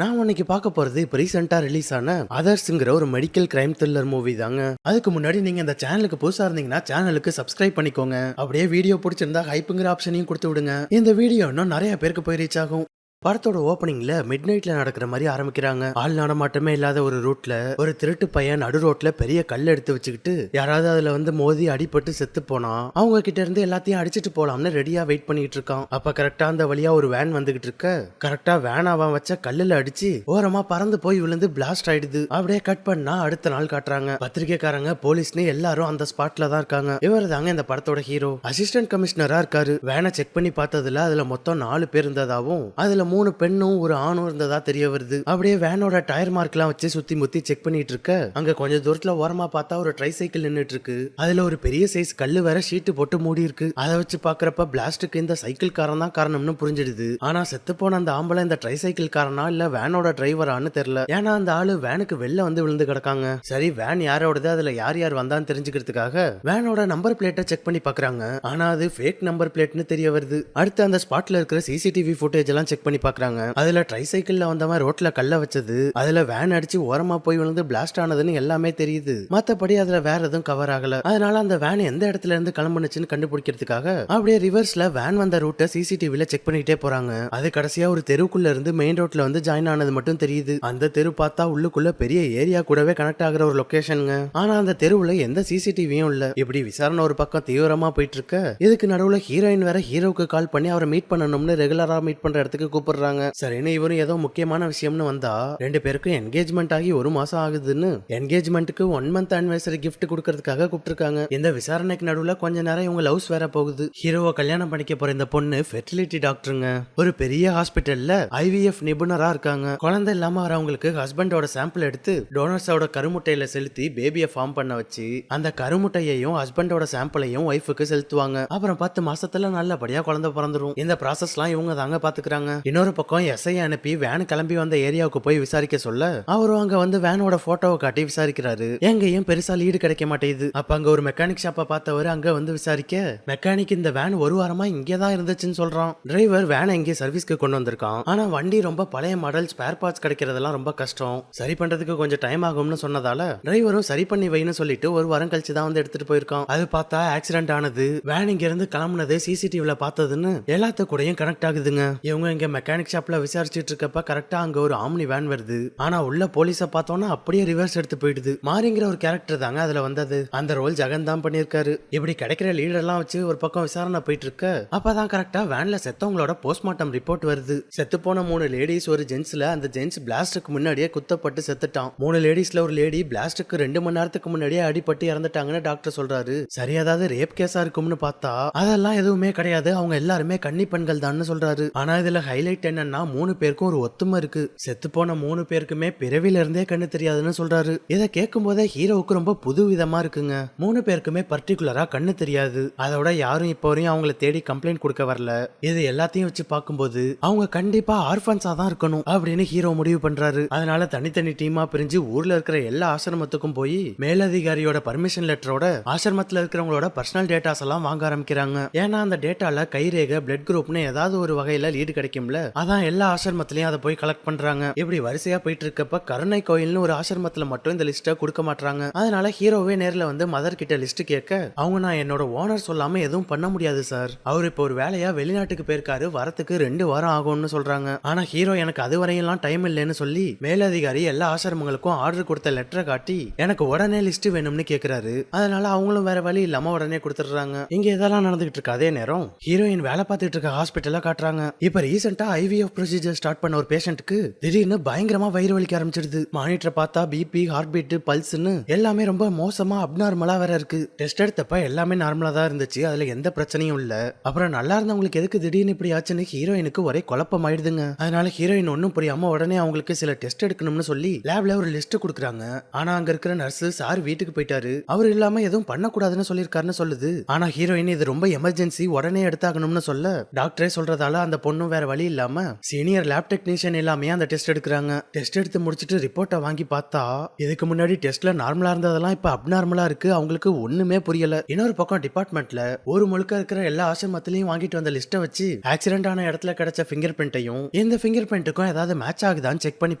நான் இன்னைக்கு பார்க்க போறது இப்ப ரீசெண்டா ரிலீஸ் ஆன அதர்ஸ்ங்கிற ஒரு மெடிக்கல் கிரைம் த்ரில்லர் மூவி தாங்க. அதுக்கு முன்னாடி நீங்க இந்த சேனலுக்கு புதுசா இருந்தீங்கன்னா சேனலுக்கு சப்ஸ்கிரைப் பண்ணிக்கோங்க. அப்படியே வீடியோ பிடிச்சிருந்தா ஹைப்புங்கிற ஆப்ஷனையும் கொடுத்து விடுங்க. இந்த வீடியோ இன்னும் நிறைய பேருக்கு போய் ரீச் ஆகும். படத்தோட ஓப்பனிங்ல மிட் நைட்ல நடக்கிற மாதிரி ஆரம்பிக்கிறாங்க. ஆள் நடமாட்டமே இல்லாத ஒரு ரூட்ல ஒரு திருட்டு பையன் நடு ரோட்ல பெரிய கல் எடுத்து வச்சுக்கிட்டு யாராவது அதுல மோதி அடிபட்டு செத்து போனா அவங்க கிட்ட இருந்து எல்லாத்தையும் அடிச்சிட்டு போலாம்னு ரெடியா வெயிட் பண்ணிட்டு இருக்கான். அப்ப கரெக்டா அந்த வழியா ஒரு வேன் வந்துகிட்டு இருக்க கரெக்டா வேன் அவன் வச்ச கல்லுல அடிச்சு ஓரமா பறந்து போய் விழுந்து பிளாஸ்ட் ஆயிடுது. அப்படியே கட் பண்ணா அடுத்த நாள் காட்டுறாங்க. பத்திரிக்கைக்காரங்க போலீஸ்னு எல்லாரும் அந்த ஸ்பாட்ல தான் இருக்காங்க. இவர் தாங்க இந்த படத்தோட ஹீரோ. அசிஸ்டன்ட் கமிஷனரா இருக்காரு. வேனை செக் பண்ணி பார்த்ததுல அதுல மொத்தம் 4 பேர் இருந்ததாவும் அதுல 3 பெண்ணும் ஒரு ஆணும் இருந்ததா தெரிய வருது. அப்படியே வேனோட டயர் மார்க் எல்லாம் வச்சு சுத்தி முத்தி செக் பண்ணிட்டு இருக்க அங்க கொஞ்சம் தூரத்துல ஓரமா பார்த்தா ஒரு ட்ரை சைக்கிள் நின்னுட்டு இருக்கு. அதுல ஒரு பெரிய சைஸ் கல்லு வேற ஷீட்டு போட்டு மூடி இருக்கு. அதை வச்சு பாக்குறப்ப பிளாஸ்டுக்கு இந்த சைக்கிள் காரன் தான் காரணம்னு புரிஞ்சிடுது. ஆனா செத்து போன அந்த ஆம்பளை இந்த ட்ரை சைக்கிள் காரனா இல்ல வேனோட டிரைவரான்னு தெரியல. ஏன்னா அந்த ஆளு வேனுக்கு வெளில விழுந்து கிடக்காங்க. சரி வேன் யாரோடது, அதுல யார் யார் வந்தான்னு தெரிஞ்சுக்கிறதுக்காக வேனோட நம்பர் பிளேட்டை செக் பண்ணி பாக்குறாங்க. ஆனா அது ஃபேக் நம்பர் பிளேட்னு தெரிய வருது. அடுத்து அந்த ஸ்பாட்ல இருக்கிற சிசிடிவி ஃபுட்டேஜ் எல்லாம் செக் பண்ணி பாக்குறாங்க. அதுல ட்ரை சைக்கிள்ல வந்தவன் ரோட்ல கல்ல வச்சது, அதுல வேன் அடிச்சு ஓரமா போய் விழுந்து பிளாஸ்ட் ஆனதுன்னு எல்லாமே தெரியுது. மத்தபடி அதுல வேற எதுவும் கவர் ஆகல. அதனால அந்த வேன் எந்த இடத்துல இருந்து கிளம்புனுச்சுன்னு கண்டுபிடிக்கிறதுக்காக அப்படியே ரிவர்ஸ்ல வேன் வந்த ரூட்டை சிசிடிவில செக் பண்ணிட்டே போறாங்க. அது கடைசியா ஒரு தெருக்குள்ள இருந்து மெயின் ரோட்ல ஜாயின் ஆனது மட்டும் தெரியுது. அந்த தெரு பார்த்தா உள்ளுக்குள்ள பெரிய ஏரியா கூடவே கனெக்ட் ஆகுற ஒரு லொகேஷனுங்க. ஆனா அந்த தெருவுல எந்த சிசிடிவியும் இல்ல. இப்படி விசாரணை ஒரு பக்கம் தீவிரமா போயிட்டு இருக்க இதுக்கு நடுவுல ஹீரோயின் வேற ஹீரோக்கு கால் பண்ணி அவரை மீட் பண்ணணும்னு ரெகுலரா மீட் பண்ற இடத்துக்கு கூப்பிடுறாங்க. சரின்னு இவரும் ஏதோ முக்கியமான விஷயம்னு வந்தா 2 பேருக்கும் என்கேஜ்மெண்ட் ஆகி 1 மாசம் ஆகுதுன்னு என்கேஜ்மெண்ட்டுக்கு 1 மந்த் ஆனிவர்சரி கிஃப்ட் கொடுக்கறதுக்காக கூப்பிட்டுருக்காங்க. இந்த விசாரணைக்கு நடுவுல கொஞ்ச நேரம் இவங்க லவ்ஸ் வேற போகுது. ஹீரோவை கல்யாணம் பண்ணிக்க போற இந்த பொண்ணு ஃபெர்டிலிட்டி டாக்டருங்க. ஒரு பெரிய ஹாஸ்பிட்டல்ல ஐவிஎஃப் நிபுணரா இருக்காங்க. குழந்தை இல்லாம வரவங்களுக்கு ஹஸ்பண்டோட சாம்பிள் எடுத்து டோனர்ஸோட கருமுட்டையில செலுத்தி பேபியை ஃபார்ம் பண்ண வச்சு அந்த கருமுட்டையையும் ஹஸ்பண்டோட சாம்பிளையும் ஒய்ஃபுக்கு செலுத்துவாங்க. அப்புறம் 10 மாசத்துல நல்லபடியா குழந்தை பிறந்துரும். இந்த ப்ராசஸ்லாம் இவங்க தாங்க பாத்துக்கிறாங்க. இன்னொரு பக்கம் எஸ்ஐ அனுப்பி வேன் கிளம்பி வந்த ஏரியாவுக்கு போய் விசாரிக்க சொல்ல அவரும் அங்க வேனோட போட்டோவை காட்டி விசாரிக்கிறாரு. எங்கேயும் பெருசா லீடு கிடைக்க மாட்டேங்குது. அப்ப அங்க ஒரு மெக்கானிக் ஷாப்பை பார்த்தவர் அங்க விசாரிக்க மெக்கானிக் இந்த வேன் 1 வாரமா இங்கேதான் இருந்துச்சுன்னு சொல்றான். டிரைவர் வேனை இங்கே சர்வீஸ்க்கு கொண்டு வந்திருக்கான். ஆனா வண்டி ரொம்ப பழைய மாடல், ஸ்பேர் பார்ட்ஸ் கிடைக்கிறதெல்லாம் ரொம்ப கஷ்டம், சரி பண்றதுக்கு கொஞ்சம் டைம் ஆகும்னு சொன்னதால டிரைவரும் சரி பண்ணி வைன்னு சொல்லிட்டு 1 வாரம் கழிச்சு தான் எடுத்துட்டு போயிருக்கான். அது பார்த்தா ஆக்சிடென்ட் ஆனது, வேன் இங்க இருந்து கிளம்புனது சிசிடிவில பார்த்ததுன்னு எல்லாத்து கூடயும் கனெக்ட் ஆகுதுங்க. இவங்க இங்க மெக்கானிக் ஷாப்ல விசாரிச்சுட்டு இருக்கப்ப கரெக்டா அங்க ஒரு ஆம்னி வேன் வருது. ஆனா உள்ள போலீஸ பார்த்தோன்னா அப்படியே ரிவர்ஸ் எடுத்து போயிடுது. மாரிங்கிற ஒரு கேரக்டர் தாங்க அதுல வந்தது. அந்த ரோல் ஜெகன் தான் பண்ணிருக்காரு. இப்படி கிடைக்கிற லீடர் எல்லாம் வச்சு ஒரு பக்கம் விசாரணை போயிட்டு இருக்க அப்பதான் கரெக்டா வேன்ல செத்தவங்களோட போஸ்ட்மார்ட்டம் ரிப்போர்ட் வருது. செத்து போன 3 லேடிஸ் ஒரு ஜென்ஸ்ல அந்த ஜென்ஸ் பிளாஸ்டுக்கு முன்னாடியே குத்தப்பட்டு செத்துட்டான். 3 லேடிஸ்ல ஒரு லேடி பிளாஸ்டுக்கு 2 மணி நேரத்துக்கு முன்னாடியே அடிபட்டு இறந்துட்டாங்கன்னு டாக்டர் சொல்றாரு. சரி ஏதாவது ரேப் கேஸா இருக்கும்னு பார்த்தா அதெல்லாம் எதுவுமே கிடையாது, அவங்க எல்லாருமே கன்னி பெண்கள் தான் சொல்றாரு. ஆனா இதுல ஹைலைட் என்னன்னா 3 பேருக்கும் ஒரு ஒத்துமை இருக்கு. செத்து போன 3 பேருக்குமே பிறவில இருந்தே கண்ணு தெரியாதுன்னு சொல்றாரு. இதை கேட்கும் போதே ஹீரோவுக்கு ரொம்ப புது விதமா இருக்குங்க. 3 பேருக்குமே பர்டிகுலரா கண்ணு தெரியாது. அதோட யாரும் இப்போ வரையும் அவங்கள தேடி கம்ப்ளைண்ட் கொடுக்க வரல. இது எல்லாத்தையும் வச்சு பார்க்கும்போது அவங்க கண்டிப்பா ஆர்ஃபன்ஸா தான் இருக்கணும் அப்படின்னு ஹீரோ முடிவு பண்றாரு. அதனால தனித்தனி டீமா பிரிஞ்சு ஊர்ல இருக்கிற எல்லா ஆசிரமத்துக்கும் போய் மேலதிகாரியோட பர்மிஷன் லெட்டரோட ஆசிரமத்துல இருக்கிறவங்களோட பர்சனல் டேட்டாஸ் எல்லாம் வாங்க ஆரம்பிக்கிறாங்க. ஏன்னா அந்த டேட்டால கைரேகை, பிளட் குரூப்னு ஏதாவது ஒரு வகையில லீடு கிடைக்கும்ல, அதான் எல்லா ஆசிரமத்திலையும் அதை போய் கலெக்ட் பண்றாங்க. இப்படி வரிசையா போயிட்டு இருக்கப்ப கருணை கோயில்னு ஒரு ஆசிரமத்துல மட்டும் இந்த லிஸ்ட கொடுக்க மாட்டாங்க. அதனால ஹீரோவே நேர்ல மதர் கிட்ட லிஸ்ட் கேட்க அவங்க நான் என்னோட ஓனர் சொல்லாம எதுவும் பண்ண முடியாது சார், அவர் இப்போ ஒரு வேலையா வெளிநாட்டுக்கு போயிருக்காரு, வரத்துக்கு 2 வாரம் ஆகும்னு சொல்றாங்க. ஆனா ஹீரோ எனக்கு அது வரையெல்லாம் டைம் இல்லைன்னு சொல்லி மேலதிகாரி எல்லா ஆசிரமங்களுக்கும் ஆர்டர் கொடுத்த லெட்டரை காட்டி எனக்கு உடனே லிஸ்ட் வேணும்னு கேக்குறாரு. அதனால அவங்களும் வேற வழி இல்லாம உடனே கொடுத்துடுறாங்க. இங்க இதெல்லாம் நடந்துகிட்டு இருக்க அதே நேரம் ஹீரோயின் வேலை பார்த்துட்டு இருக்க ஹாஸ்பிட்டல காட்டுறாங்க. இப்ப ரீசெண்டா ஐவிஎஃப் ப்ரொசீஜர் ஸ்டார்ட் பண்ண ஒரு பேஷண்ட்டுக்கு திடீர்னு பயங்கரமா வயிறு வலிக்க ஆரம்பிச்சிடுது. மானிட்டரை பார்த்தா பிபி, ஹார்ட் பீட், பல்ஸ்னு எல்லாமே ரொம்ப மோசமா அப்நார்மலா வேற இருக்கு. டெஸ்ட் எடுத்தப்ப எல்லாமே நார்மலா தான் இருந்துச்சு, அதுல எந்த பிரச்சனையும் இல்ல. அப்புறம் நல்லா இருந்தவங்களுக்கு எதுக்கு திடீர்னு இப்படி ஆச்சுன்னு ஹீரோயினுக்கு ஒரே குழப்பம் ஆயிடுதுங்க. அதனால ஹீரோயின் ஒன்னும் புரியாம உடனே அவங்களுக்கு சில டெஸ்ட் எடுக்கணும்னு சொல்லி லேப்ல ஒரு லிஸ்ட் கொடுக்குறாங்க. ஆனா அங்க இருக்கிற நர்ஸ் சார் வீட்டுக்கு போயிட்டாரு, அவர் இல்லாம எதுவும் பண்ணக்கூடாதுன்னு சொல்லியிருக்காருன்னு சொல்லுது. ஆனா ஹீரோயின் இது ரொம்ப எமர்ஜென்சி, உடனே எடுத்தாகணும்னு சொல்ல டாக்டரே சொல்றதால அந்த பொண்ணும் வேற வழி இல்லாம இல்லாம சீனியர் லேப் டெக்னீஷியன் எல்லாமே அந்த டெஸ்ட் எடுக்கிறாங்க. டெஸ்ட் எடுத்து முடிச்சிட்டு ரிப்போர்ட்டை வாங்கி பார்த்தா இதுக்கு முன்னாடி டெஸ்ட்ல நார்மலா இருந்ததெல்லாம் இப்ப அப்நார்மலா இருக்கு. அவங்களுக்கு ஒண்ணுமே புரியல. இன்னொரு பக்கம் டிபார்ட்மெண்ட்ல ஒரு முழுக்க இருக்கிற எல்லா ஆசிரமத்திலையும் வாங்கிட்டு வந்த லிஸ்ட்டை வச்சு ஆக்சிடென்ட் ஆன இடத்துல கிடைச்ச ஃபிங்கர் பிரிண்ட்டையும் இந்த ஃபிங்கர் பிரிண்ட்டுக்கும் ஏதாவது மேட்ச் ஆகுதான்னு செக் பண்ணி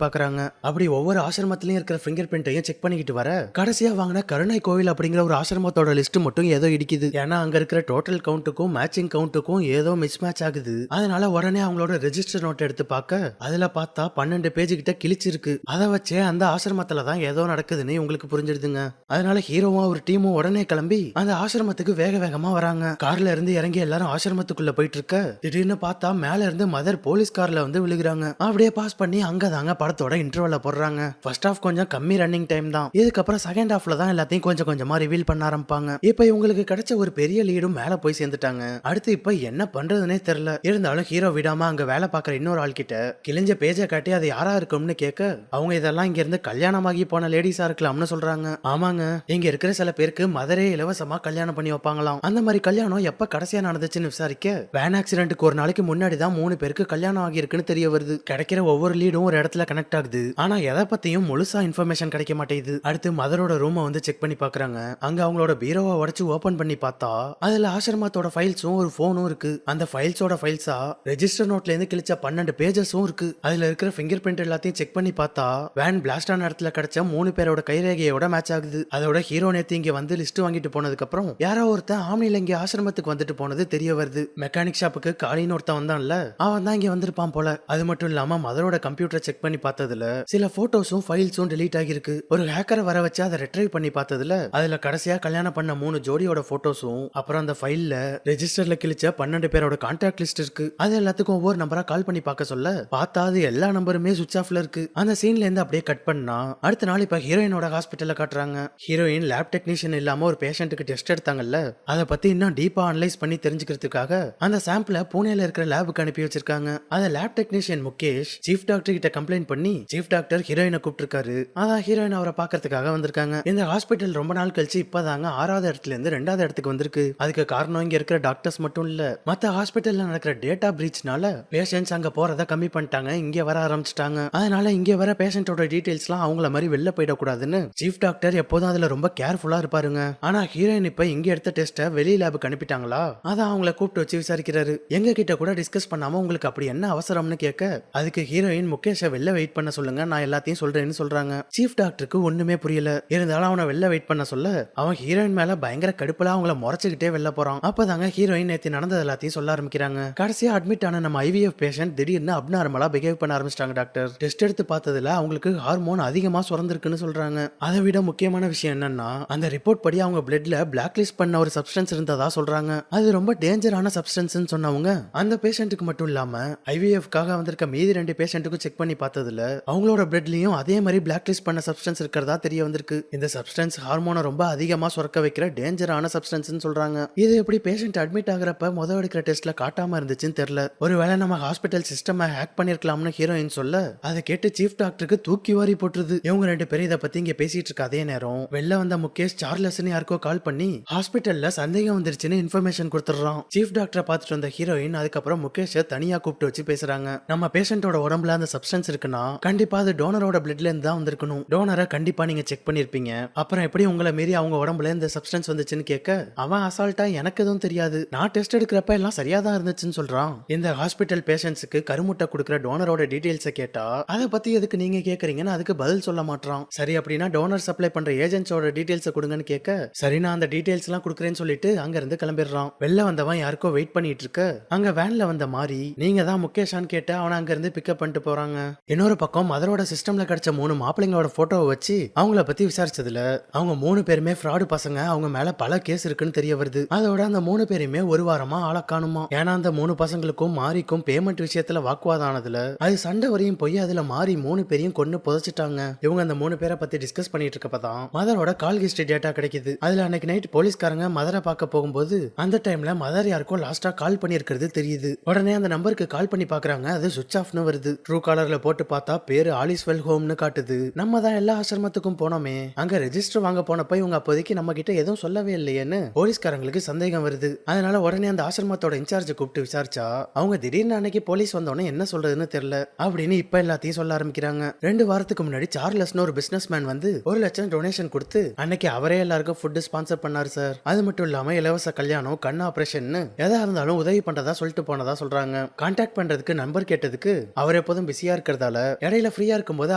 பாக்குறாங்க. அப்படி ஒவ்வொரு ஆசிரமத்திலையும் இருக்கிற ஃபிங்கர் பிரிண்ட்டையும் செக் பண்ணிக்கிட்டு வர கடைசியா வாங்கின கருணை கோவில் அப்படிங்கிற ஒரு ஆசிரமத்தோட லிஸ்ட் மட்டும் ஏதோ இடிக்குது. ஏன்னா அங்க இருக்கிற டோட்டல் கவுண்ட்டுக்கும் மேட்சிங் கவுண்ட்டுக்கும் ஏதோ மிஸ் மேட்ச் ஆகுது. அதனால உடனே அவங்களோட ரெஜிஸ்டர் நோட் எடுத்து பார்க்க அதுல பார்த்தா 12 பேஜ் கிட்ட கிழிச்சிருக்கு. அதை வச்சே அந்த ஆசிரமத்துல தான் ஏதோ நடக்குதுன்னு உங்களுக்கு புரிஞ்சிடுதுங்க. அதனால ஹீரோவும் ஒரு டீமும் உடனே கிளம்பி அந்த ஆசிரமத்துக்கு வேக வேகமா வராங்க. கார்ல இருந்து இறங்கி எல்லாரும் ஆசிரமத்துக்குள்ள போயிட்டு இருக்க திடீர்னு பார்த்தா மேல இருந்து மதர் போலீஸ் கார்ல வந்து விழுகுறாங்க. அப்படியே பாஸ் பண்ணி அங்கதாங்க படத்தோட இன்டர்வல்ல போடுறாங்க. ஃபர்ஸ்ட் ஹாஃப் கொஞ்சம் கம்மி ரன்னிங் டைம் தான். இதுக்கப்புறம் செகண்ட் ஹாஃப்ல தான் எல்லாத்தையும் கொஞ்சம் கொஞ்சமா ரிவீல் பண்ண ஆரம்பிப்பாங்க. இப்ப இவங்களுக்கு கிடைச்ச ஒரு பெரிய லீடும் மேல போய் சேர்ந்துட்டாங்க. அடுத்து இப்ப என்ன பண்றதுனே தெரியல. இருந்தாலும் ஹீரோ விடாம அங்க வேலை பார்க்குற இன்னொரு ஆள் கிட்ட கிழிஞ்ச பேஜை காட்டி அது யாரா இருக்கும்னு கேட்க அவங்க இதெல்லாம் இங்க இருந்து கல்யாணமாகி போன லேடிஸா இருக்கலாம்னு சொல்றாங்க. ஆமாங்க, இங்க இருக்கிற சில பேருக்கு மதரே இலவசமா கல்யாணம் பண்ணி வைப்பாங்களாம். அந்த மாதிரி கல்யாணம் எப்ப கடைசியா நடந்துச்சுன்னு விசாரிக்க வேன் ஆக்சிடென்ட்க்கு ஒரு நாளைக்கு முன்னாடி தான் 3 பேருக்கு கல்யாணம் ஆகியிருக்குன்னு தெரிய வருது. கிடைக்கிற ஒவ்வொரு லீடும் ஒரு இடத்துல கனெக்ட் ஆகுது. ஆனா எதை பத்தியும் முழுசா இன்ஃபர்மேஷன் கிடைக்க மாட்டேங்குது. அடுத்து மதரோட ரூமை வந்து செக் பண்ணி பாக்குறாங்க. அங்க அவங்களோட பீரோவை உடைச்சு ஓபன் பண்ணி பார்த்தா அதுல ஆசிரமத்தோட ஃபைல்ஸும் ஒரு போனும் இருக்கு. அந்த ஃபைல்ஸோட ஃபைல்ஸா ரெஜிஸ்டர் நோட்ல இருந்து கிழிச்ச 12 பேஜஸும் இருக்கு. அதுல இருக்கிற ஃபிங்கர் பிரிண்ட் எல்லாத்தையும் செக் பண்ணி பார்த்தா வேன் பிளாஸ்ட் ஆன இடத்துல கிடைச்ச 3 பேரோட கைரேகையோட மேட்ச் ஆகுது. அதோட ஹீரோ நேத்து இங்க வந்து லிஸ்ட் வாங்கிட்டு போனதுக்கு அப்புறம் யாரோ ஒருத்தன் ஆம்னில இங்க ஆசிரமத்துக்கு வந்துட்டு போனது தெரிய வருது. மெக்கானிக் ஷாப்புக்கு காலின்னு ஒருத்தன் வந்தான்ல, அவன் தான் இங்க வந்திருப்பான் போல. அது மட்டும் இல்லாம மதரோட கம்ப்யூட்டர் செக் பண்ணி பார்த்ததுல சில போட்டோஸும் ஃபைல்ஸும் டெலீட் ஆகிருக்கு. ஒரு ஹேக்கரை வர வச்சு அதை ரெட்ரைவ் பண்ணி பார்த்ததுல அதுல கடைசியா கல்யாணம் பண்ண 3 ஜோடியோட போட்டோஸும் அப்புறம் அந்த ஃபைல்ல ரெஜிஸ்டர்ல கிழிச்ச 12 பேரோட கான்டாக்ட் லிஸ்ட் இருக்கு. அது எல்லாத்துக்கும் ஒவ்வொரு நம்பரா கால் பண்ணி பார்க்க சொல்ல பார்த்தா அது எல்லா நம்பருமே சுவிட்ச் ஆஃப்ல இருக்கு. அந்த சீன்ல இருந்து அப்படியே கட் பண்ணா அடுத்த நாள் இப்ப ஹீரோயினோட ஹாஸ்பிட்டல்ல காட்டுறாங்க. ஹீரோயின் லேப் டெக்னீஷியன் இல்லாம ஒரு பேஷண்ட்டுக்கு டெஸ்ட் எடுத்தாங்கல்ல, அதை பத்தி இன்னும் டீப்பா அனலைஸ் பண்ணி தெரிஞ்சுக்கிறதுக்காக அந்த சாம்பிளை பூனேல இருக்கிற லேபுக்கு அனுப்பி வச்சிருக்காங்க. அதை lab technician Mukesh chief doctor கிட்ட கம்ப்ளைண்ட் பண்ணி சீஃப் டாக்டர் ஹீரோயினை கூப்பிட்டுருக்காரு. அதான் ஹீரோயின் அவரை பாக்கிறதுக்காக வந்திருக்காங்க. இந்த ஹாஸ்பிட்டல் ரொம்ப நாள் கழிச்சு இப்பதாங்க 6வது இடத்துல இருந்து 2வது இடத்துக்கு வந்திருக்கு. அதுக்கு காரணம் இங்க இருக்கிற டாக்டர்ஸ் மட்டும் இல்ல, மத்த ஹாஸ்பிட்டல்ல நடக்கிற டேட்டா பிரீச்னால பேஷண்ட்ஸ் அங்க போறத கம்மி பண்ணிட்டாங்க, இங்க வர ஆரம்பிச்சிட்டாங்க. அதனால இங்க வர பேஷண்டோட டீடைல்ஸ்லாம் அவங்கள மாதிரி வெளில போயிடக்கூடாதுன்னு சீஃப் டாக்டர் எப்போதும் அதுல ரொம்ப கேர்ஃபுல்லா இருப்பாருங்க. ஆனா ஹீரோயின் இப்ப இங்க எடுத்த டெஸ்ட்டை வெளி லேபுக்கு அனுப்பிட்டாங்களா, அதான் அவங்கள கூப்பிட்டு வச்சு விசாரிக்கிறாரு. எங்க கிட்ட கூட டிஸ்கஸ் பண்ணாம உங்களுக்கு அப்படி என்ன அவசரம்னு கேட்க அதுக்கு ஹீரோயின் முகேஷை வெளில வெயிட் பண்ண சொல்லுங்க, நான் எல்லாத்தையும் சொல்றேன்னு சொல்றாங்க. சீஃப் டாக்டருக்கு ஒண்ணுமே புரியல. இருந்தாலும் அவனை வெளில வெயிட் பண்ண சொல்ல அவன் ஹீரோயின் மேல பயங்கர கடுப்புல அவங்கள முறைச்சுக்கிட்டே வெளில போறான். அப்பதாங்க ஹீரோயின் நேத்து நடந்தது எல்லாத்தையும் சொல்ல ஆரம்பிக்கிறாங்க. கடைசியா அட்மிட் ஆன நம்ம ஐவிஎஃப் பேஷண்ட் திடீர்னு அப்நார்மலா பிஹேவ் பண்ண ஆரம்பிச்சிட்டாங்க டாக்டர். டெஸ்ட் எடுத்து பார்த்ததுல அவங்களுக்கு ஹார்மோன் அதிகமா சுரந்திருக்குன்னு சொல்றாங்க. அதை விட முக்கியமான விஷயம் என்னன்னா அந்த ரிப்போர்ட் படி அவங்க பிளட்ல பிளாக் லிஸ்ட் பண்ண ஒரு சப்ஸ்டன்ஸ் இருந்ததா சொல்றாங்க. அது ரொம்ப டேஞ்சரான சப்ஸ்டன்ஸ் சொன்னவங்க அந்த பேஷண்ட்டுக்கு மட்டும் இல்லாம ஐவிஎஃப்காக வந்திருக்க மீதி 2 பேஷண்ட்டுக்கும் செக் பண்ணி பார்த்ததுல அவங்களோட பிளட்லயும் அதே மாதிரி பிளாக் லிஸ்ட் பண்ண சப்ஸ்டன்ஸ் இருக்கிறதா தெரிய வந்திருக்கு. இந்த சப்ஸ்டன்ஸ் ஹார்மோனை ரொம்ப அதிகமா சுரக்க வைக்கிற டேஞ்சரான சப்ஸ்டன்ஸ் சொல்றாங்க. இது எப்படி பேஷண்ட் அட்மிட் ஆகிறப்ப முதல் எடுக்கிற டெஸ்ட்ல காட்டாம இருந்துச்சுன்னு தெரியல. ஒருவேளை நம்ம ஹாஸ்பிட்டல் சிஸ்டம் ஹேக் பண்ணிருக்கலாம்னு ஹீரோயின் சொல்ல அதை கேட்டு சீஃப் டாக்டருக்கு தூக்கி வாரி போட்டுருது. இவங்க 2 பேரும் இதை பத்தி இங்க பேசிட்டு இருக்க அதே நேரம் வெளில வந்த முகேஷ் சார்லஸ்னு யாருக்கோ கால் பண்ணி ஹாஸ்பிட்டல்ல சந்தேகம் வந்துருச்சுன்னு இன்ஃபர்மேஷன் கொடுத்துறான். சீஃப் டாக்டரை பார்த்துட்டு வந்த ஹீரோயின் அதுக்கப்புறம் முகேஷை தனியா கூப்பிட்டு வச்சு பேசுறாங்க. நம்ம பேஷண்டோட உடம்புல அந்த சப்ஸ்டன்ஸ் இருக்குன்னா கண்டிப்பா அது டோனரோட பிளட்ல இருந்து தான் வந்திருக்கணும். டோனரை கண்டிப்பா நீங்க செக் பண்ணிருப்பீங்க. அப்புறம் எப்படி உங்களை மீறி அவங்க உடம்புல இந்த சப்ஸ்டன்ஸ் வந்துச்சுன்னு கேட்க அவன் அசால்ட்டா எனக்கு எதுவும் தெரியாது, நான் டெஸ்ட் எடுக்கிறப்ப எல்லாம் சரியா தான் இருந்துச்சுன்னு சொல்றான். இந்த ஹாஸ்பிட்டல் பேஷண்ட்ஸுக்கு கருமுட்டை கொடுக்குற டோனரோட டீடைல்ஸை கேட்டா அதை பத்தி எதுக்கு நீங்க கேக்குறீங்கன்னு அதுக்கு பதில் சொல்ல மாட்டான். சரி அப்படின்னா டோனர் சப்ளை பண்ற ஏஜென்ட்ஸோட டீடைல்ஸை கொடுங்கன்னு கேட்க சரி நான் அந்த டீடைல்ஸ் எல்லாம் கொடுக்குறேன்னு சொல்லிட்டு அங்க இருந்து கிளம்பிடுறான். வெளில வந்தவன் யாருக்கோ வெயிட் பண்ணிட்டு இருக்க அங்க வேன்ல வந்த மாதிரி நீங்க தான் முகேஷான்னு கேட்டு அவனை அங்க இருந்து பிக்கப் பண்ணிட்டு போறாங்க. இன்னொரு பக்கம் மதரோட சிஸ்டம்ல கிடைச்ச 3 மாப்பிள்ளைங்களோட போட்டோவை வச்சு அவங்கள பத்தி விசாரிச்சதுல அவங்க 3 பேருமே ஃப்ராடு பசங்க, அவங்க மேல பல கேஸ் இருக்குன்னு தெரிய வருது. அதோட அந்த 3 பேருமே ஒரு வாரமா ஆள காணுமா. ஏன்னா அந்த 3 பசங்களுக்கும் மாரிக்கும் பேமெண்ட் விஷயத்துல வாக்குவாதம் ஆனதுல அது சண்டை வரையும் போய் அதுல மாறி 3 பேரையும் கொண்டு புதைச்சிட்டாங்க. இவங்க அந்த 3 பேரை பத்தி டிஸ்கஸ் பண்ணிட்டு இருக்கப்பதான் மதரோட கால் ஹிஸ்டரி டேட்டா கிடைக்குது. அதுல அன்னைக்கு நைட் போலீஸ்காரங்க மதரை பார்க்க போகும்போது அந்த டைம்ல மதர் யாருக்கும் லாஸ்டா கால் பண்ணிருக்கிறது தெரியுது. உடனே அந்த நம்பருக்கு கால் பண்ணி பாக்குறாங்க, அது சுவிட்ச் ஆஃப்னு வருது. ட்ரூ காலர்ல போட்டு பார்த்தா பேரு ஆலிஸ்வெல் ஹோம்னு காட்டுது. நம்ம தான் எல்லா ஆசிரமத்துக்கும் போனோமே, அங்க ரெஜிஸ்டர் வாங்க போனப்ப இவங்க அப்போதைக்கு நம்ம கிட்ட எதுவும் சொல்லவே இல்லையேன்னு போலீஸ்காரங்களுக்கு சந்தேகம் வருது. அதனால உடனே அந்த ஆசிரமத்தோட இன்சார்ஜ் கூப்பிட்டு விசாரிச்சா அவங்க திடீர்னு அன்னைக்கு போலீஸ் வந்தோடனே என்ன சொல்றதுன்னு தெரியல அப்படின்னு இப்ப எல்லாத்தையும் சொல்ல ஆரம்பிக்கிறாங்க. 2 வாரத்துக்கு முன்னாடி சார்லஸ்னு ஒரு பிசினஸ் மேன் வந்து 1 லட்சம் டொனேஷன் கொடுத்து அன்னைக்கு அவரே எல்லாருக்கும் ஃபுட் ஸ்பான்சர் பண்ணாரு சார். அது மட்டும் இல்லாம இலவச கல்யாணம், கண் ஆபரேஷன் எதா இருந்தாலும் உதவி பண்றதா சொல்லிட்டு போனதா சொல்றாங்க. கான்டாக்ட் பண்றதுக்கு நம்பர் கேட்டதுக்கு அவர் எப்போதும் பிஸியா இருக்கிறதால இடையில ஃப்ரீயா இருக்கும்போது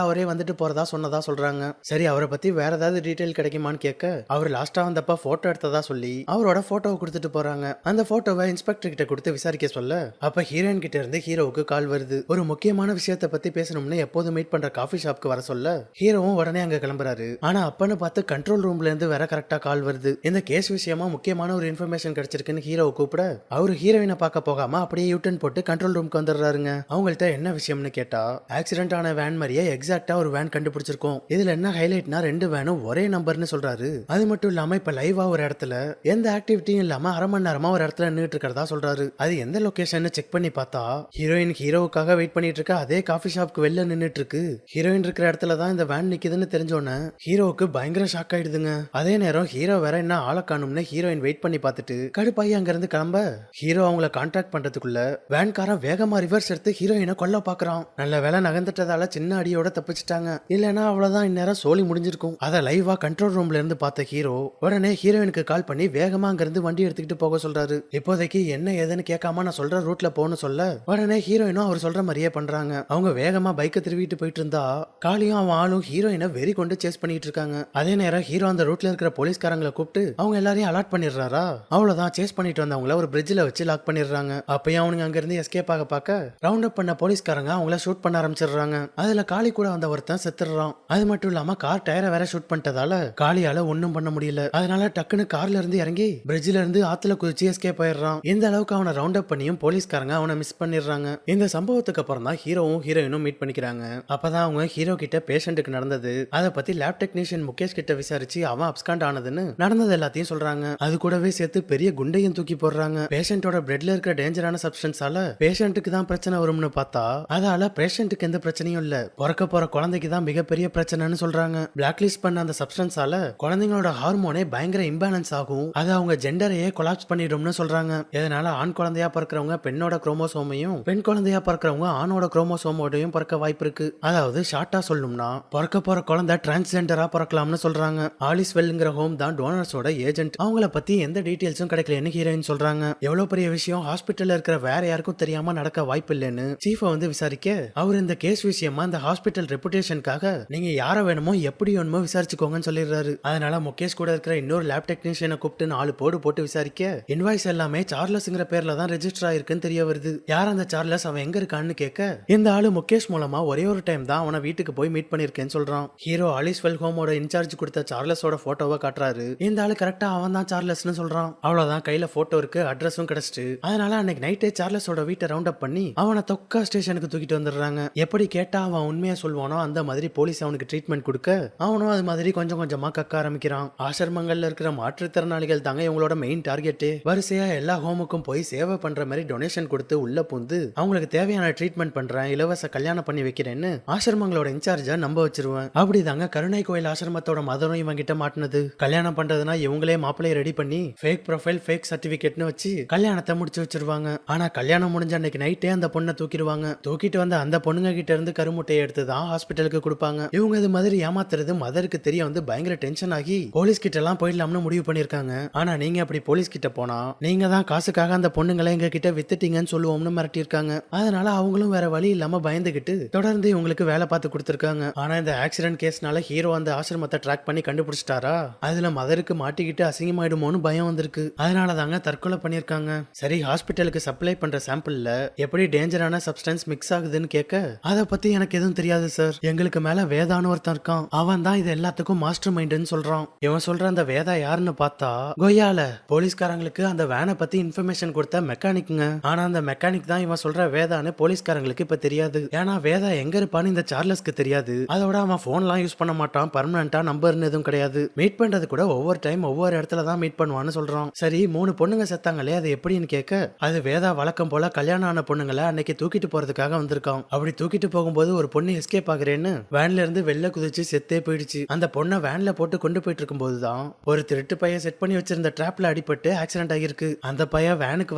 அவரே வந்துட்டு போறதா சொன்னதா சொல்றாங்க. சரி, அவரை பத்தி வேற ஏதாவது டீடைல் கிடைக்குமான்னு கேட்க அவர் லாஸ்டா வந்தப்ப போட்டோ எடுத்ததா சொல்லி அவரோட போட்டோவை கொடுத்துட்டு போறாங்க. அந்த போட்டோவை இன்ஸ்பெக்டர் கிட்ட கொடுத்து விசாரிக்க சொல்ல அப்ப ஹீரோயின் கிட்ட இருந்து ஹீரோவுக்கு கால் வருது. ஒரு முக்கியமான விஷயத்தை பத்தி பேசணும்னு எப்போதும் மீட் பண்ற காஃபி ஷாப்க்கு வர சொல்ல ஹீரோவும் உடனே அங்க கிளம்புறாரு. ஆனா அப்பன்னு பார்த்து கண்ட்ரோல் ரூம்ல இருந்து வேற கரெக்டா கால் வருது. இந்த கேஸ் விஷயமா முக்கியமான ஒரு இன்ஃபர்மேஷன் கிடைச்சிருக்குன்னு ஹீரோவை கூப்பிட அவரு ஹீரோயினை பார்க்க போகாம அப்படியே யூட்டன் போட்டு கண்ட்ரோல் ரூம்க்கு வந்துடுறாருங்க. அவங்கள்ட்ட என்ன விஷயம்னு கேட்டா ஆக்சிடென்ட் ஆன வேன் மாதிரியே எக்ஸாக்டா ஒரு வேன் கண்டுபிடிச்சிருக்கோம். இதுல என்ன ஹைலைட்னா 2 வேனும் ஒரே நம்பர்னு சொல்றாரு. அது மட்டும் இல்லாம இப்ப லைவா ஒரு இடத்துல எந்த ஆக்டிவிட்டியும் இல்லாம அரை மணி நேரமா ஒரு இடத்துல நின்றுட்டு இருக்கிறதா சொல்றாரு. அது எந்த லொகேஷன் செக் பண்ணி பார்த்தா ஹீரோயின் ஹீரோவுக்காக வெயிட் பண்ணிட்டு இருக்க அதே காஃபி ஷாப்க்கு வெளில நின்னுட்டு இருக்கு. ஹீரோயின் இருக்கிற இடத்துல தான் இந்த வேன் நிக்குதுன்னு தெரிஞ்சோன்னே ஹீரோவுக்கு பயங்கர ஷாக் ஆயிடுதுங்க. அதே நேரம் ஹீரோ வேற என்ன ஆளை காணும்னு ஹீரோயின் வெயிட் பண்ணி பார்த்துட்டு கடுப்பாயி அங்க இருந்து கிளம்ப ஹீரோ அவங்கள கான்டாக்ட் பண்றதுக்குள்ள வேன்காரன் வேகமா ரிவர்ஸ் எடுத்து ஹீரோயினை கொல்ல பாக்குறான். நல்ல வேலை நகர்ந்துட்டதால சின்ன அடியோட தப்பிச்சிட்டாங்க. இல்லைன்னா அவ்வளவுதான் இந்நேரம் சோலி முடிஞ்சிருக்கும். அதை லைவா கண்ட்ரோல் ரூம்ல இருந்து பார்த்த ஹீரோ உடனே ஹீரோயினுக்கு கால் பண்ணி வேகமா அங்க இருந்து வண்டி எடுத்துக்கிட்டு போக சொல்றாரு. இப்போதைக்கு என்ன ஏதுன்னு கேட்காம நான் சொல்ற ரூட்ல போன்னு சொல்ல உடனே ஹீரோயினும் அவர் சொல்ற மாதிரியே பண்றாங்க. அவங்க வேகமா பைக்கை திருவிட்டு போயிட்டு இருந்தா காளியும் அவன் ஆளும் ஹீரோயினை வெறி கொண்டு சேஸ் பண்ணிட்டு இருக்காங்க. அதே நேரம் ஹீரோ அந்த ரூட்ல இருக்கிற போலீஸ்காரங்களை கூப்பிட்டு அவங்க எல்லாரையும் அலாட் பண்ணிடுறாரா. அவ்வளவுதான், சேஸ் பண்ணிட்டு வந்தவங்கள ஒரு பிரிட்ஜ்ல வச்சு லாக் பண்ணிடுறாங்க. அப்பயும் அவனுங்க அங்க இருந்து எஸ்கேப் ஆக பார்க்க ரவுண்ட் அப் பண்ண போலீஸ்காரங்க அவங்கள ஷூட் பண்ண ஆரம்பிச்சிடுறாங்க. அதுல காளி கூட வந்த ஒருத்தன் செத்துறான். அது மட்டும் இல்லாம கார் டயரை வேற ஷூட் பண்ணிட்டதால காளியால ஒன்னும் பண்ண முடியல. அதனால டக்குன்னு கார்ல இருந்து இறங்கி பிரிட்ஜ்ல இருந்து ஆத்துல குதிச்சு எஸ்கேப் ஆயிடுறான். இந்த அளவுக்கு அவனை ரவுண்ட் அப் பண்ணியும் போலீஸ்காரங்க அவனை மிஸ் பண்ணிடுறாங்க. இந்த சம்பவத்துக்கு அப்புறம் தான் ஹீரோவும் ஹீரோயினும் மீட் பண்ணிக்கிறாங்க. அப்பதான் அவங்க ஹீரோ கிட்ட பேஷண்ட்டுக்கு நடந்தது அதை பத்தி லேப் டெக்னீஷியன் முகேஷ் கிட்ட விசாரிச்சு அவன் அப்ஸ்காண்ட் ஆனதுன்னு நடந்தது எல்லாத்தையும் சொல்றாங்க. அது கூடவே சேர்த்து பெரிய குண்டையும் தூக்கி போடுறாங்க. பேஷண்டோட பிளட்ல இருக்கிற டேஞ்சரான சப்ஸ்டன்ஸால பேஷண்ட்டுக்கு தான் பிரச்சனை வரும்னு பார்த்தா அதால பேஷண்ட்டுக்கு எந்த பிரச்சனையும் இல்ல, பிறக்க போற குழந்தைக்கு தான் மிகப்பெரிய பிரச்சனைன்னு சொல்றாங்க. பிளாக் லிஸ்ட் பண்ண அந்த சப்ஸ்டன்ஸால குழந்தைங்களோட ஹார்மோனே பயங்கர இம்பேலன்ஸ் ஆகும். அது அவங்க ஜெண்டரையே கொலாப்ஸ் பண்ணிடும்னு சொல்றாங்க. இதனால ஆண் குழந்தையா பிறக்கிறவங்க பெண்ணோட குரோமோசோமையும் பெண் குழந்தையா பிறக்கிறவங்க ஆணோட குரோமோசோமோடையும் பிறக்க வாய்ப்பு இருக்கு. அதாவது ஷார்ட்டா சொல்லணும்னா பிறக்க போற குழந்தை டிரான்ஸ்ஜெண்டரா பிறக்கலாம்னு சொல்றாங்க. ஆலிஸ் வெல்ங்கிற ஹோம் தான் டோனர்ஸோட ஏஜென்ட். அவங்கள பத்தி எந்த டீடைல்ஸும் கிடைக்கலன்னு ஹீரோயின் சொல்றாங்க. எவ்வளவு பெரிய விஷயம் ஹாஸ்பிட்டல்ல இருக்கிற வேற யாருக்கும் தெரியாம நடக்க வாய்ப்பு இல்லைன்னு சீஃபை வந்து விசாரிக்க அவர் இந்த கேஸ் விஷயமா இந்த ஹாஸ்பிட்டல் ரெப்புடேஷனுக்காக நீங்க யார வேணுமோ எப்படி வேணுமோ விசாரிச்சுக்கோங்கன்னு சொல்லிடுறாரு. அதனால முகேஷ் கூட இருக்கிற இன்னொரு லேப் டெக்னீஷியனை கூப்பிட்டு 4 போட்டு விசாரிக்க இன்வாய்ஸ் எல்லாமே சார்லஸ்ங்கிற பேர்ல தான் ரெஜிஸ்டர் ஆயிருக்குன்னு தெரிய வருது. யார் அந்த சார்லஸ், அவன் எங்க இருக்கான்னு கேட்க இந்த ஆளு முகேஷ் மூலமா ஒரே ஒரு டைம் தான் அவனை வீட்டுக்கு போய் மீட் பண்ணிருக்கேன்னு சொல்றான். ஹீரோ ஆலிஸ்வெல் ஹோமோட இன்சார்ஜ் கொடுத்த சார்லஸோட போட்டோவை காட்டுறாரு. இந்த ஆளு கரெக்டா அவன் தான் சார்லஸ்னு சொல்றான். அவ்வளவுதான், கையில போட்டோ இருக்கு, அட்ரஸும் கிடைச்சிட்டு அதனால அன்னைக்கு நைட்டே சார்லஸோட வீட்டை ரவுண்ட் அப் பண்ணி அவனை தொக்கா ஸ்டேஷனுக்கு தூக்கிட்டு வந்துடுறாங்க. எப்படி கேட்டா அவன் உண்மையா சொல்வானோ அந்த மாதிரி போலீஸ் அவனுக்கு ட்ரீட்மெண்ட் கொடுக்க அவனும் அது மாதிரி கொஞ்சம் கொஞ்சமா கக்க ஆரம்பிக்கிறான். ஆசிரமங்கள்ல இருக்கிற மாற்றுத்திறனாளிகள் தாங்க இவங்களோட மெயின் டார்கெட்டே. வரிசையா எல்லா ஹோமுக்கும் போய் சேவை பண்ற மாதிரி டொனேஷன் கொடுத்து உள்ள பூந்து அவங்களுக்கு தேவையான ட்ரீட்மெண்ட் பண்றேன், இலவச கல்யாணம் பண்ணி வைக்கிறேன்னு ஆசிரமங்களோட இன்சார்ஜா நம்ப வச்சிருவேன். அப்படிதாங்க கருணை கோயில் ஆசிரமத்தோட மதரும் இவங்க கிட்ட மாட்டினது. கல்யாணம் பண்றதுனா இவங்களே மாப்பிளைய ரெடி பண்ணி ஃபேக் ப்ரொஃபைல் ஃபேக் சர்டிபிகேட்னு வச்சு கல்யாணத்தை முடிச்சு வச்சிருவாங்க. ஆனா கல்யாணம் முடிஞ்ச அன்னைக்கு நைட்டே அந்த பொண்ணை தூக்கிடுவாங்க. தூக்கிட்டு வந்த அந்த பொண்ணுங்க கிட்ட இருந்து கருமுட்டையை எடுத்து தான் ஹாஸ்பிட்டலுக்கு கொடுப்பாங்க. இவங்க இது மாதிரி ஏமாத்துறது மதருக்கு தெரிய வந்து பயங்கர டென்ஷன் ஆகி போலீஸ் கிட்ட எல்லாம் போயிடலாம்னு முடிவு பண்ணிருக்காங்க. ஆனா நீங்க அப்படி போலீஸ் கிட்ட போனா நீங்க தான் காசுக்காக அந்த பொண்ணுங்களை எங்க கிட்ட வித்துட்டீங்கன்னு சொல்லுவோம்னு மிரட்டியிருக்காங்க. அதனால அவங்களும் வேற வழி இல்லாம பயந்துகிட்டு தொடர்ந்து இவங்களுக்கு வேலை பார்த்து கொடுத்திருக்காங்க. ஆனா இந்த ஆக்சிடென்ட் கேஸ்னால ஹீரோ அந்த ஆசிரமத்தை ட்ராக் பண்ணி கண்டுபிடிச்சிட்டாரா, அதுல மதருக்கு மாட்டிக்கிட்டு அசிங்கமாயிடுமோன்னு பயம் வந்திருக்கு. அதனால தாங்க தற்கொலை பண்ணிருக்காங்க. சரி, ஹாஸ்பிட்டலுக்கு சப்ளை பண்ற சாம்பிள்ல எப்படி டேஞ்சரான சப்ஸ்டன்ஸ் மிக்ஸ் ஆகுதுன்னு கேட்க அதை பத்தி எனக்கு எதுவும் தெரியாது சார், எங்களுக்கு மேல வேதான்னு ஒருத்தன் இருக்கான், அவன் தான் இது எல்லாத்துக்கும் மாஸ்டர் மைண்ட்னு சொல்றான். இவன் சொல்ற அந்த வேதா யாருன்னு பார்த்தா கொய்யால போலீஸ்காரங்களுக்கு அந்த வேனை பத்தி இன்ஃபர்மேஷன் கொடுத்த மெக்கானிக்குங்க. ஆனா அந்த மெக்கானிக் தான் இவன் சொல்ற வேதான்னு போலீஸ்காரங்களுக்கு இப்ப தெரியாது. ஏன்னா வேதா எங்க இருப்பான்னு இந்த சார்லஸ்க்கு தெரியாது. அதோட அவன் போன்லாம் யூஸ் பண்ண மாட்டான், பர்மனண்டா நம்பர்னு எதுவும் கிடையாது. மீட் பண்றது கூட ஒவ்வொரு டைம் ஒவ்வொரு இடத்துல தான் மீட் பண்ணுவான்னு சொல்றான். சரி, 3 பொண்ணுங்க செத்தாங்களே அது எப்படின்னு கேட்க அது வேதா வழக்கம் போல கல்யாணம் ஆன பொண்ணுங்களை அன்னைக்கு தூக்கிட்டு போறதுக்காக வந்திருக்கான். அப்படி தூக்கிட்டு போகும்போது ஒரு பொண்ணு எஸ்கேப் ஆகுறேன்னு வேன்ல இருந்து வெளில குதிச்சு செத்தே போயிடுச்சு. அந்த பொண்ணை வேன்ல போட்டு கொண்டு போயிட்டு இருக்கும் போதுதான் ஒரு திருட்டு பையன் செட் பண்ணி வச்சிருந்த டிராப்ல அடிபட்டு ஆக்சிடென்ட் ஆகிருக்கு. அந்த பையன் வேனுக்கு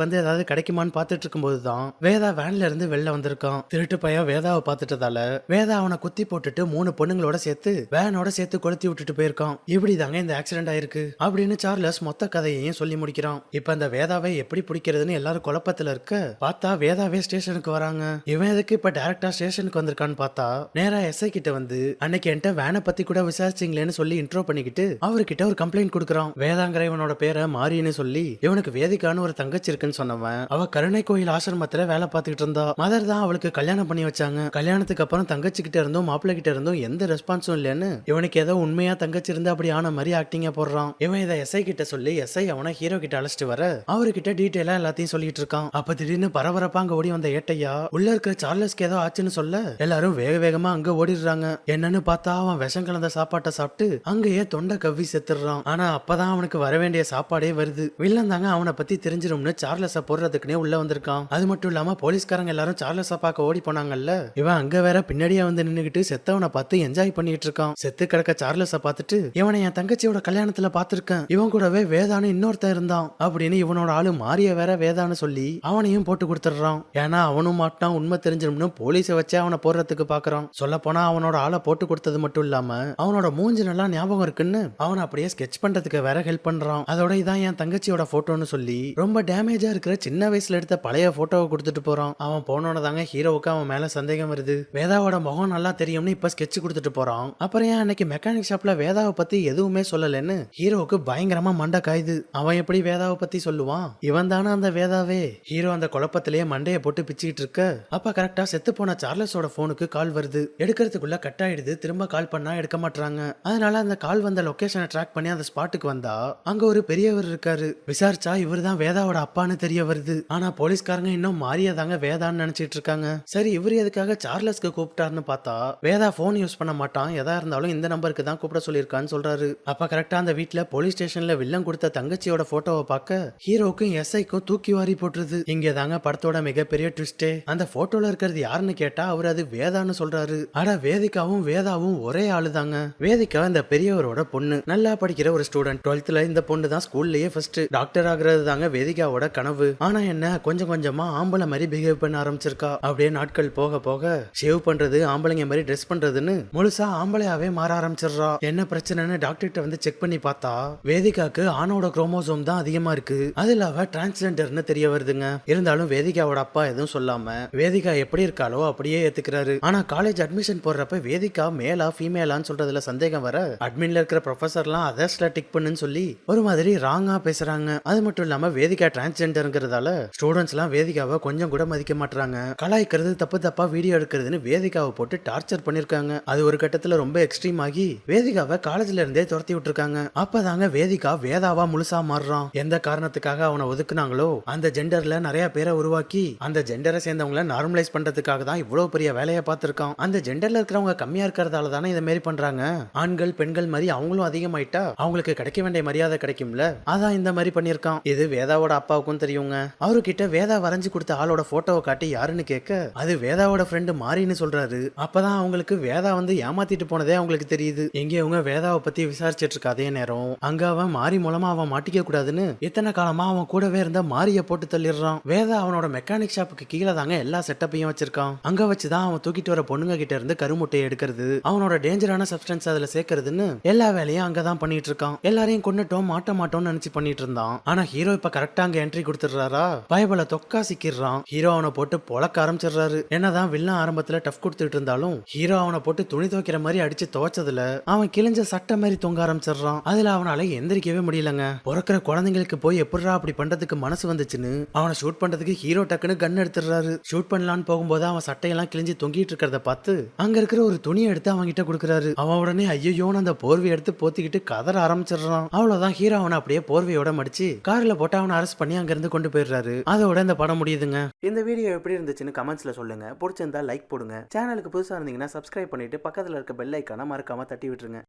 வந்து ஏதாவது கிடைக்குமான்னு பார்த்துட்டு இருக்கும் போதுதான் பார்த்திருப்பான். வேதா வேன்ல இருந்து வெளில வந்திருக்கான். திருட்டு பையன் வேதாவை பார்த்துட்டதால வேதா அவனை குத்தி போட்டுட்டு 3 பொண்ணுங்களோட சேர்த்து வேனோட சேர்த்து கொளுத்தி விட்டுட்டு போயிருக்கான். இப்படிதாங்க இந்த ஆக்சிடென்ட் ஆயிருக்கு அப்படின்னு சார்லஸ் மொத்த கதையையும் சொல்லி முடிக்கிறான். இப்ப அந்த வேதாவை எப்படி பிடிக்கிறதுன்னு எல்லாரும் குழப்பத்துல இருக்க பார்த்தா வேதாவே ஸ்டேஷனுக்கு வராங்க. இவன் எதுக்கு இப்ப டைரக்டா ஸ்டேஷனுக்கு வந்திருக்கான்னு பார்த்தா நேரா எஸ்ஐ கிட்ட வந்து அன்னைக்கு என்கிட்ட வேனை பத்தி கூட விசாரிச்சிங்களேன்னு சொல்லி இன்ட்ரோ பண்ணிக்கிட்டு அவர்கிட்ட ஒரு கம்ப்ளைண்ட் கொடுக்கறான். வேதாங்கிற இவனோட பேரை மாரின்னு சொல்லி இவனுக்கு வேதிக்கான ஒரு தங்கச்சி இருக்குன்னு சொன்னவன் அவ கருணை கோயில் ஆசிரமத்துல வேலை பார்த்துக்கிட்டு இருந்தா. மதர் தான் அவளுக்கு கல்யாணம் பண்ணி வச்சாங்க. கல்யாணத்துக்கு அப்புறம் தங்கச்சி கிட்ட இருந்தும் மாப்பிள்ளை கிட்ட இருந்தும் எந்த ரெஸ்பான்ஸும் இல்லைன்னு இவனுக்கு ஏதோ உண்மையா தங்கச்சி இருந்து அப்படி ஆன மாதிரி ஆக்டிங்கா போடுறான். இவன் இதை எஸ்ஐ கிட்ட சொல்லி எஸ்ஐ அவனை ஹீரோ கிட்ட அழைச்சிட்டு வர அவர்கிட்ட டீடைலா எல்லாத்தையும் சொல்லிட்டு இருக்கான். அப்ப திடீர்னு பரபரப்பா அங்க ஓடி வந்த ஏட்டையா உள்ள இருக்கிற சார்லஸ்க்கு ஏதோ ஆச்சுன்னு சொல்ல எல்லாரும் வேக வேகமா அங்க ஓடிடுறாங்க. என்னன்னு பார்த்தா அவன் விஷம் கலந்த சாப்பாட்டை சாப்பிட்டு அங்கேயே தொண்டை கவ்வி செத்துறான். ஆனா அப்பதான் அவனுக்கு வர வேண்டிய சாப்பாடே வருது. வில்லன் தாங்க அவனை பத்தி தெரிஞ்சிரும்னு சார்லஸ போடுறதுக்குனே உள்ள வந்திருக்கான். அது மட்டும் இல்லாம போலீஸ்காரங்க எல்லாரும் சார்லஸ பார்க்க ஓடி போனாங்கல்ல. இவன் அங்க வேற பின்னாடியே வந்து நின்னுகிட்டு செத்தவனை பார்த்து என்ஜாய் பண்ணிட்டு இருக்கான். செத்து கிடக்க சார்லஸ பார்த்துட்டு இவனை என் தங்கச்சியோட கல்யாணத்துல பாத்திருக்கேன், இவன் கூடவே வேதான்னு இன்னொருத்தன் இருந்தான் அப்படின்னு இவனோட ஆளு மாறிய வேற வேதான்னு சொல்லி அவனையும் போட்டு கொடுத்துடுறான். ஏன்னா அவனும் மாட்டான் உண்மை தெரிஞ்சிரும்னு போலீஸை வச்சு அவனை போடுறதுக்கு பாக்குறான். சொல்ல போனா அவனோட ஆளை போட்டு கொடுத்தது மட்டும் இல்லாம அவனோட மூஞ்சி நல்லா ஞாபகம் இருக்குன்னு அவனை அப்படியே ஸ்கெட்ச் பண்றதுக்கு வேற ஹெல்ப் பண்றான். அதோட இதான் என் தங்கச்சியோட போட்டோன்னு சொல்லி ரொம்ப டேமேஜா இருக்கிற சின்ன வயசுல எடுத்த பழைய போட்டோவை கொடுத்துட்டு போறான். அவன் போனோட தாங்க ஹீரோவுக்கு அவன் மேல சந்தேகம் வருது. வேதாவோட முகம் நல்லா தெரியும்னு இப்ப ஸ்கெட்ச் கொடுத்துட்டு போறான். அப்புறம் ஏன் அன்னைக்கு மெக்கானிக் ஷாப்ல வேதாவை பத்தி எதுவுமே சொல்லலன்னு ஹீரோவுக்கு பயங்கரமா மண்டை காயுது. அவன் எப்படி வேதாவை பத்தி சொல்லுவான்? இவன் தானே அந்த வேதாவே. ஹீரோ அந்த குழப்பத்திலேயே மண்டையை போட்டு பிச்சுக்கிட்டு இருக்க அப்ப கரெக்டா செத்து போன சார்லஸோட போனுக்கு கால் வருது. எடுக்கிறதுக்குள்ள கட் ஆயிடுது. திரும்ப கால் பண்ணா எடுக்க மாட்டாங்க. அதனால அந்த கால் வந்த லொகேஷனை ட்ராக் பண்ணி அந்த ஸ்பாட்டுக்கு வந்தா அங்க ஒரு பெரியவர் இருக்காரு. விசாரிச்சா இவர் தான் வேதாவோட அப்பான்னு தெரிய வருது. ஆனா போலீஸ்காரங்க இன்னும் மாறியதாங்க வேதான்னு நினைச்சிட்டு இருக்காங்க. சரி இவர் எதுக்காக சார்லஸ்க்கு கூப்பிட்டாருன்னு பார்த்தா வேதா போன் யூஸ் பண்ண மாட்டான், எதா இருந்தாலும் இந்த நம்பருக்கு தான் கூப்பிட சொல்லியிருக்கான்னு சொல்றாரு. அப்ப கரெக்டா அந்த வீட்டுல போலீஸ் ஸ்டேஷன்ல வில்லன் கொடுத்த தங்கச்சியோட போட்டோவை பார்க்க ஹீரோக்கும் எஸ்ஐக்கும் தூக்கி வாரி போட்டுருது. இங்க தாங்க படத்தோட மிகப்பெரிய ட்விஸ்டே. அந்த போட்டோல இருக்கிறது யாருன்னு கேட்டா அவர் அது வேதான்னு சொல்றாரு. அட வேதிகாவும் வேதாவும் ஒரே ஆளு தாங்க. வேதிகா இந்த பெரியவரோட பொண்ணு, நல்லா படிக்கிற ஒரு ஸ்டூடெண்ட். 12th இந்த பொண்ணு தான் ஸ்கூல்லயே ஃபர்ஸ்ட். டாக்டர் ஆகுறது தாங்க வேதிகாவோட கனவு. ஆனா என்ன கொஞ்சம் கொஞ்சமா ஆம்பளை மாதிரி பிஹேவ் பண்ண ஆரம்பிச்சிருக்கா. அப்படியே நாட்கள் போக போக ஷேவ் பண்றது, ஆம்பளைங்க மாதிரி ட்ரெஸ் பண்றதுன்னு முழுசா ஆம்பளையாவே மாற ஆரம்பிச்சிடுறா. என்ன பிரச்சனைன்னு டாக்டர்கிட்ட வந்து செக் பண்ணி பார்த்தா வேதிகாக்கு ஆணோட குரோமோசோம் தான் அதிகமா இருக்கு. அதுல அவ டிரான்ஸ்ஜெண்டர்னு தெரிய வருதுங்க. இருந்தாலும் வேதிகாவோட அப்பா எதுவும் சொல்லாம வேதிகா எப்படி இருக்காளோ அப்படியே ஏத்துக்கிறாரு. ஆனா காலேஜ் அட்மிஷன் போடுறப்ப வேதிகா மேலா ஃபீமேலான்னு சொல்றதுல சந்தேகம் வர அட்மின்ல இருக்கிற ப்ரொஃபசர்லாம் அதர்ஸ்ல டிக் பண்ணுன்னு சொல்லி ஒரு மாதிரி ராங்கா பேசுறாங்க. அது மட்டும் இல்லாம வேதிகா டிரான்ஸ்ஜெண்டர்ங்கிறதால ஸ்டூடெண்ட்ஸ் எல்லாம் வேதிகாவை கொஞ்சம் கூட மதிக்க மாட்டாங்க. கலாய்க்கிறது, தப்பு தப்பா வீடியோ எடுக்கிறதுன்னு வேதிகாவை போட்டு டார்ச்சர் பண்ணிருக்காங்க. அது ஒரு கட்டத்துல ரொம்ப எக்ஸ்ட்ரீம் ஆகி வேதிகாவை காலேஜ்ல இருந்தே துரத்தி விட்டுருக்காங்க. அப்பதாங்க வேதிகா வேதாவா முழுசா மாறுறான். எந்த காரணத்துக்காக அவனை ஒதுக்குனாங்களோ அந்த ஜெண்டர்ல நிறைய பேரை உருவாக்கி அந்த ஜெண்டரை சேர்ந்தவங்கள நார்மலைஸ் பண்றதுக்காக தான் இவ்வளவு பெரிய வேலையை பார்த்திருக்கான். அந்த ஜெண்டர்ல இருக்கிறவங்க கம்மியா இருக்கிறதால தானே இதை மாதிரி பண்றாங்க. ஆண்கள் பெண்கள் மாதிரி அவங்களும் அதிகமாயிட்டா அவங்களுக்கு கிடைக்க வேண்டிய மரியாதை கிடைக்கும்ல, அதான் இந்த மாதிரி பண்ணிருக்கான். இது வேதாவோட அப்பாவுக்கும் தெரியுங்க. அவர்கிட்ட வேதா வரைஞ்சு கொடுத்த ஆளோட போட்டோவை காட்டி யாருன்னு கேட்க அது வேதாவோட ஃப்ரெண்டு மாரின்னு சொல்றாரு. அப்பதான் அவங்களுக்கு வேதா வந்து ஏமாத்திட்டு போனதே அவங்களுக்கு தெரியுது. எங்க அவங்க வேதாவை பத்தி விசாரிச்சிட்டு இருக்க அதே நேரம் அங்க அவன் மாரி மூலமா அவன் மாட்டிக்க கூடாதுன்னு இத்தனை காலமா அவன் கூடவே இருந்த மாரிய போட்டு தள்ளிடுறான். வேதா அவனோட மெக்கானிக் ஷாப்புக்கு கீழே தாங்க எல்லா செட்டப்பையும் வச்சிருக்கான். அங்க வச்சுதான் அவன் தூக்கிட்டு வர பொண்ணுங்க கிட்ட இருந்து கருமுட்டையை எடுக்கிறது, அவனோட டேஞ்சரான சப்ஸ்டன்ஸ் அதுல சேர்க்கறதுன்னு எல்லா வேலையும் அங்கதான் பண்ணிட்டு இருக்கான். எல்லாரையும் கொண்டுட்டோம் மாட்ட மாட்டோம்னு நினைச்சு பண்ணிட்டு இருந்தான். ஆனா ஹீரோ இப்ப கரெக்டா அங்க என்ட்ரி கொடுத்துடுறாரா. பயபல தொக்கா சிக்கிடுறான். ஹீரோ அவனை போட்டு பொழக்க ஆரம்பிச்சிடுறாரு. என்னதான் வில்லன் ஆரம்பத்துல டஃப் கொடுத்துட்டு இருந்தாலும் ஹீரோ அவனை போட்டு துணி துவைக்கிற மாதிரி அடிச்சு துவைச்சதுல அவன் கிழிஞ்ச சட்டை மாதிரி தொங்க ஆரம்பிச்சிடுறான். அதுல அவனால எந்திரிக்கவே முடியலங்க. பிறக்கிற குழந்தைங்களுக்கு போய் எப்படிரா அப்படி பண்றதுக்கு மனசு வந்துச்சுன்னு அவனை ஷூட் பண்றதுக்கு ஹீரோ டக்குன்னு கன் எடுத்துடுறாரு. ஷூட் பண்ணலான்னு போகும்போது அவன் சட்டையெல்லாம் கிழிஞ்சு தொங்கிட்டு இருக்கிறத பார்த்து அங்க இருக்கிற ஒரு துணியை எடுத்து அவங்க கிட்ட கொடுக்குறாரு. அவன் உடனே ஐயோன்னு அந்த போர்வை எடுத்து போத்திக்கிட்டு கதற ஆரம்பிச்சிடுறான். அவ்வளவுதான் ஹீரோ அவனை அப்படியே போர்வையோட மடிச்சு கார்ல போட்டு அவனை அரெஸ்ட் பண்ணி அங்க இருந்து கொண்டு போயிடுறாரு. அதோட இந்த படம் முடியுதுங்க. இந்த வீடியோ எப்படி இருந்துச்சுன்னு கமெண்ட்ஸ்ல சொல்லுங்க. பிடிச்சிருந்தா லைக் போடுங்க. சேனலுக்கு புதுசா இருந்தீங்கன்னா சப்ஸ்கிரைப் பண்ணிட்டு பக்கத்துல இருக்க பெல் ஐக்கான மறக்காம தட்டி விட்டுருங்க.